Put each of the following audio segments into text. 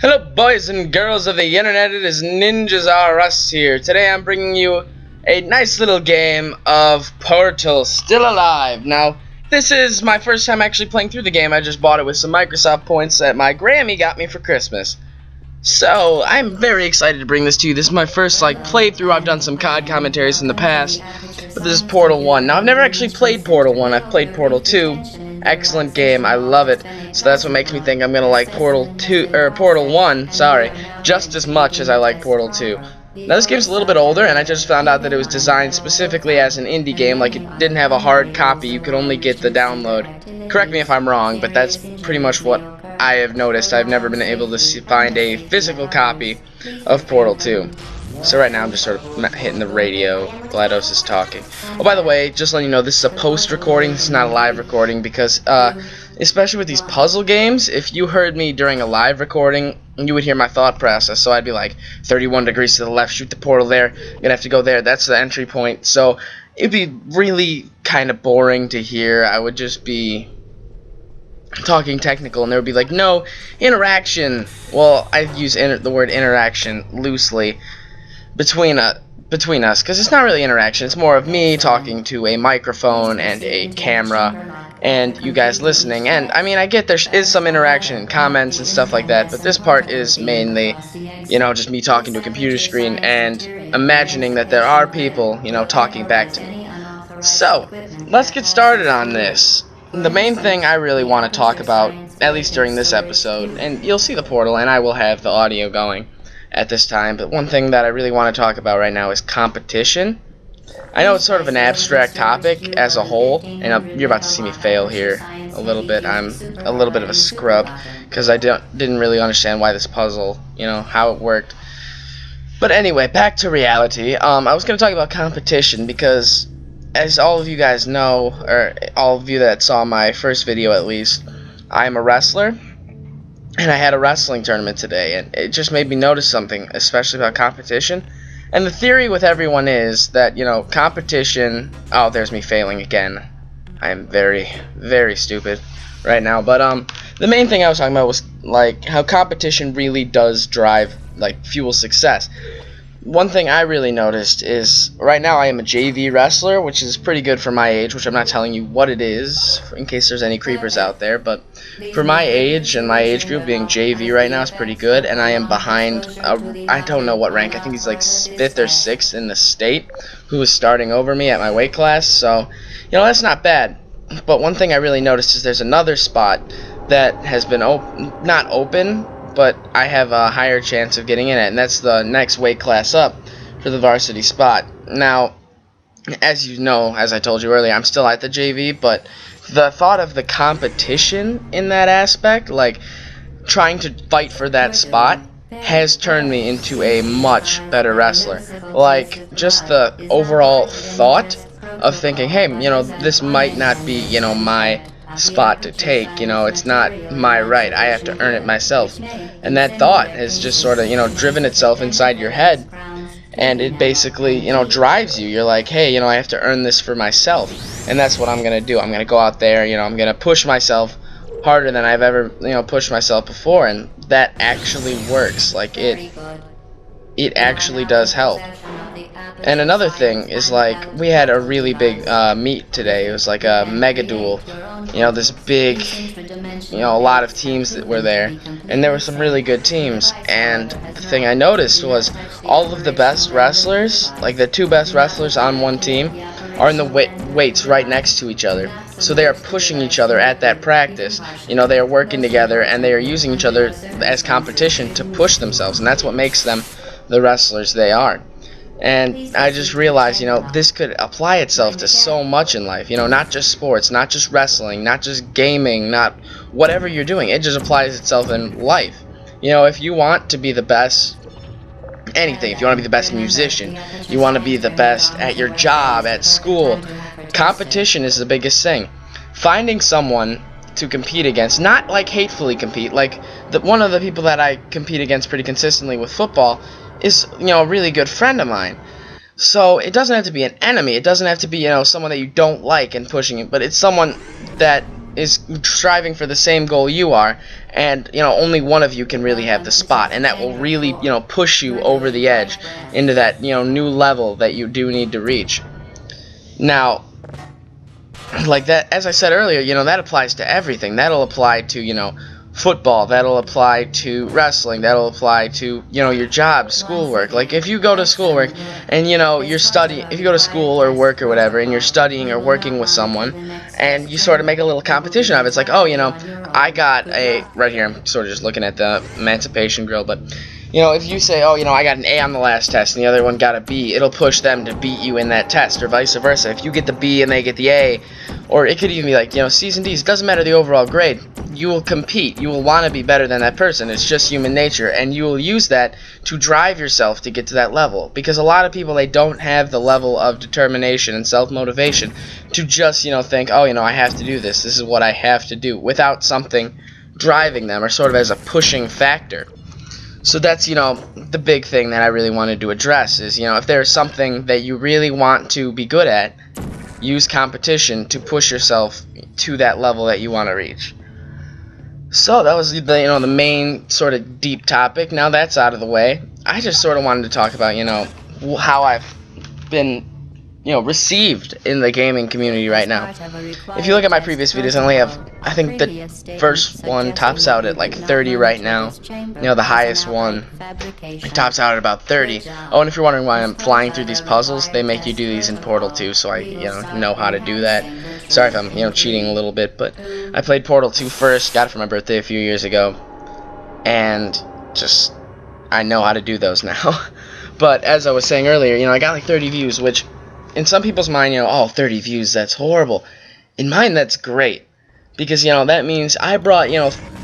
Hello boys and girls of the internet, it is Ninjas R Us here. Today I'm bringing you a nice little game of Portal Still Alive. Now, this is my first time actually playing through the game. I just bought it with some Microsoft points that my Grammy got me for Christmas. So, I'm very excited to bring this to you. This is my first playthrough. I've done some COD commentaries in the past, but this is Portal 1. Now, I've never actually played Portal 1. I've played Portal 2. Excellent game. I love it. So that's what makes me think I'm going to like Portal 1, just as much as I like Portal 2. Now, this game's a little bit older, and I just found out that it was designed specifically as an indie game. Like, it didn't have a hard copy. You could only get the download. Correct me if I'm wrong, but that's pretty much what I have noticed. I've never been able to find a physical copy of Portal 2. So right now I'm just sort of hitting the radio. GLaDOS is talking. Oh, by the way, just letting you know, this is a post-recording. This is not a live recording because, especially with these puzzle games, if you heard me during a live recording, you would hear my thought process. So I'd be like, 31 degrees to the left, shoot the portal there. You're gonna have to go there. That's the entry point. So it'd be really kind of boring to hear. I would just be talking technical, and there would be like, no interaction. Well, I use the word interaction loosely between us, because it's not really interaction. It's more of me talking to a microphone and a camera, and you guys listening. And I mean, I get there is some interaction in comments and stuff like that, but this part is mainly, just me talking to a computer screen and imagining that there are people, talking back to me. So, let's get started on this. The main thing I really want to talk about, at least during this episode, and you'll see the portal, and I will have the audio going at this time, but one thing that I really want to talk about right now is competition. I know it's sort of an abstract topic as a whole, and you're about to see me fail here a little bit. I'm a little bit of a scrub, because I didn't really understand why this puzzle, how it worked. But anyway, back to reality. I was going to talk about competition because, as all of you guys know, or all of you that saw my first video at least, I'm a wrestler, and I had a wrestling tournament today, and it just made me notice something, especially about competition. And the theory with everyone is that, competition... Oh, there's me failing again. I am very, very stupid right now. But the main thing I was talking about was, how competition really does drive, fuel success. One thing I really noticed is, right now I am a JV wrestler, which is pretty good for my age, which I'm not telling you what it is, in case there's any creepers out there, but for my age and my age group, being JV right now is pretty good, and I am behind, I don't know what rank, I think he's 5th or 6th in the state, who is starting over me at my weight class, so, that's not bad. But one thing I really noticed is there's another spot that has been not open, but I have a higher chance of getting in it, and that's the next weight class up for the varsity spot. Now, as you know, as I told you earlier, I'm still at the JV, but the thought of the competition in that aspect, trying to fight for that spot, has turned me into a much better wrestler. Just the overall thought of thinking, hey, this might not be, my spot to take, it's not my right, I have to earn it myself, and that thought has just sort of, driven itself inside your head, and it basically, drives you. You're like, hey, I have to earn this for myself, and that's what I'm gonna do. I'm gonna go out there, I'm gonna push myself harder than I've ever, pushed myself before, and that actually works. It actually does help. And another thing is, we had a really big meet today. It was like a mega duel. This big, a lot of teams that were there. And there were some really good teams. And the thing I noticed was all of the best wrestlers, the 2 best wrestlers on one team, are in the weights right next to each other. So they are pushing each other at that practice. They are working together, and they are using each other as competition to push themselves. And that's what makes them the wrestlers they are. And I just realized, this could apply itself to so much in life, not just sports, not just wrestling, not just gaming, not whatever you're doing. It just applies itself in life. If you want to be the best anything, if you want to be the best musician, you want to be the best at your job, at school, competition is the biggest thing. Finding someone to compete against, not hatefully compete, one of the people that I compete against pretty consistently with football is, a really good friend of mine. So it doesn't have to be an enemy. It doesn't have to be, someone that you don't like and pushing it, but it's someone that is striving for the same goal you are, and only one of you can really have the spot, and that will really push you over the edge into that new level that you do need to reach. Now, like that, as I said earlier, that applies to everything. That'll apply to football, that'll apply to wrestling, that'll apply to your job, schoolwork. Like if you go to schoolwork and you're studying, if you go to school or work or whatever and you're studying or working with someone and you sort of make a little competition of it, it's like, oh, I got a, right here I'm sort of just looking at the Emancipation Grill, but if you say, oh, I got an A on the last test and the other one got a B, it'll push them to beat you in that test, or vice versa. If you get the B and they get the A, or it could even be like, C's and D's, it doesn't matter the overall grade, you will compete. You will want to be better than that person. It's just human nature, and you will use that to drive yourself to get to that level. Because a lot of people, they don't have the level of determination and self-motivation to just, think, oh, I have to do this. This is what I have to do, without something driving them or sort of as a pushing factor. So that's, the big thing that I really wanted to address is, if there's something that you really want to be good at, use competition to push yourself to that level that you want to reach. So that was the main sort of deep topic. Now that's out of the way, I just sort of wanted to talk about, how I've been received in the gaming community right now. If you look at my previous videos, I only have, I think the first one tops out at like 30 right now. The highest one tops out at about 30. Oh, and if you're wondering why I'm flying through these puzzles, they make you do these in Portal 2, so I know how to do that. Sorry if I'm cheating a little bit, but I played Portal 2 first, got it for my birthday a few years ago, and just I know how to do those now. But as I was saying earlier, I got like 30 views, which in some people's mind, oh, 30 views, that's horrible. In mine, that's great. Because, that means I brought,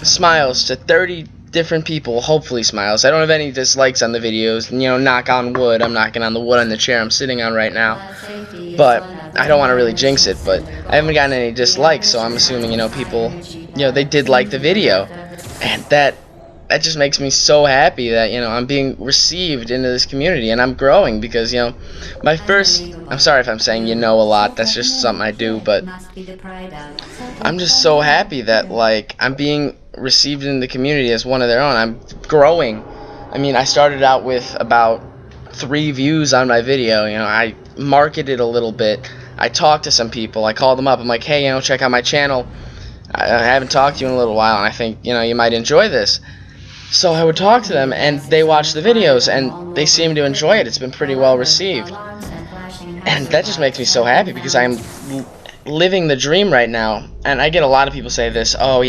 smiles to 30 different people, hopefully smiles. I don't have any dislikes on the videos. Knock on wood. I'm knocking on the wood on the chair I'm sitting on right now. But I don't want to really jinx it, but I haven't gotten any dislikes, so I'm assuming, people, they did like the video. And that just makes me so happy that I'm being received into this community, and I'm growing because my first, I'm sorry if I'm saying a lot, that's just something I do, but I'm just so happy that like I'm being received in the community as one of their own. I'm growing. I mean, I started out with about 3 views on my video. I marketed a little bit, I talked to some people, I called them up, I'm like, hey, check out my channel, I haven't talked to you in a little while and I think you might enjoy this. So I would talk to them, and they watch the videos, and they seem to enjoy it. It's been pretty well received. And that just makes me so happy, because I'm living the dream right now. And I get a lot of people say this, oh,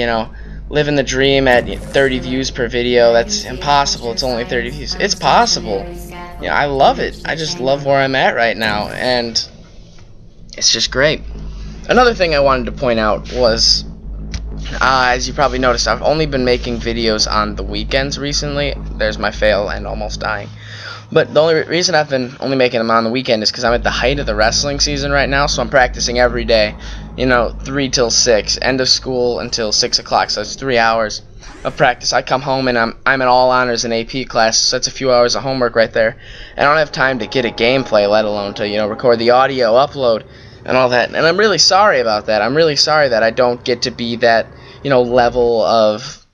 living the dream at 30 views per video, that's impossible, it's only 30 views. It's possible. I love it. I just love where I'm at right now, and it's just great. Another thing I wanted to point out was, as you probably noticed, I've only been making videos on the weekends recently. There's my fail and almost dying. But the only reason I've been only making them on the weekend is because I'm at the height of the wrestling season right now, so I'm practicing every day, 3 till 6, end of school until 6 o'clock, so it's 3 hours of practice. I come home and I'm in all honors and AP class, so that's a few hours of homework right there. And I don't have time to get a gameplay, let alone to, record the audio, upload, and all that. And I'm really sorry about that. I'm really sorry that I don't get to be that level of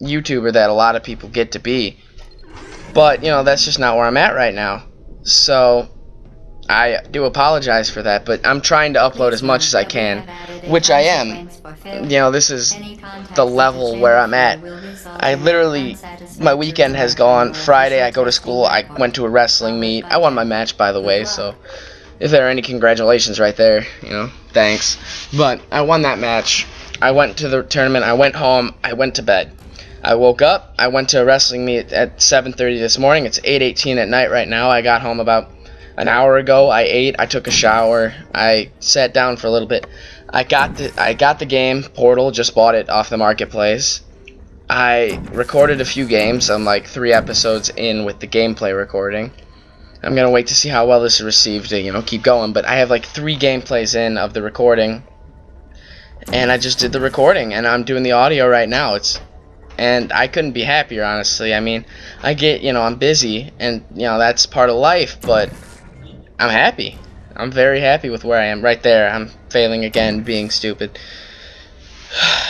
YouTuber that a lot of people get to be. But, that's just not where I'm at right now. So, I do apologize for that, but I'm trying to upload as much as I can, which I am. This is the level where I'm at. I literally, my weekend has gone. Friday I go to school, I went to a wrestling meet. I won my match, by the way, so if there are any congratulations right there, thanks. But I won that match. I went to the tournament, I went home, I went to bed. I woke up, I went to a wrestling meet at 7:30 this morning. It's 8:18 at night right now. I got home about an hour ago. I ate, I took a shower, I sat down for a little bit. I got the game, Portal, just bought it off the marketplace. I recorded a few games. I'm like 3 episodes in with the gameplay recording. I'm going to wait to see how well this is received to, keep going. But I have like 3 gameplays in of the recording. And I just did the recording, and I'm doing the audio right now. And I couldn't be happier, honestly. I mean, I get, I'm busy, and, that's part of life, but I'm happy. I'm very happy with where I am right there. I'm failing again, being stupid.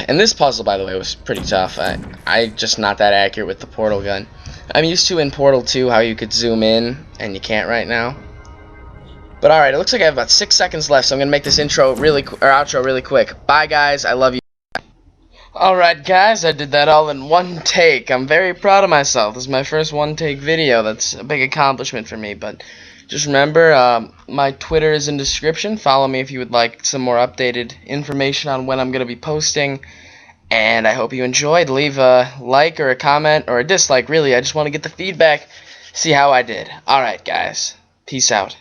And this puzzle, by the way, was pretty tough. I just not that accurate with the portal gun. I'm used to in Portal 2 how you could zoom in, and you can't right now. But alright, it looks like I have about 6 seconds left, so I'm going to make this outro really quick. Bye, guys. I love you. Alright, guys, I did that all in one take. I'm very proud of myself. This is my first one-take video. That's a big accomplishment for me, but just remember, my Twitter is in the description. Follow me if you would like some more updated information on when I'm going to be posting. And I hope you enjoyed. Leave a like or a comment or a dislike, really. I just want to get the feedback, see how I did. Alright, guys. Peace out.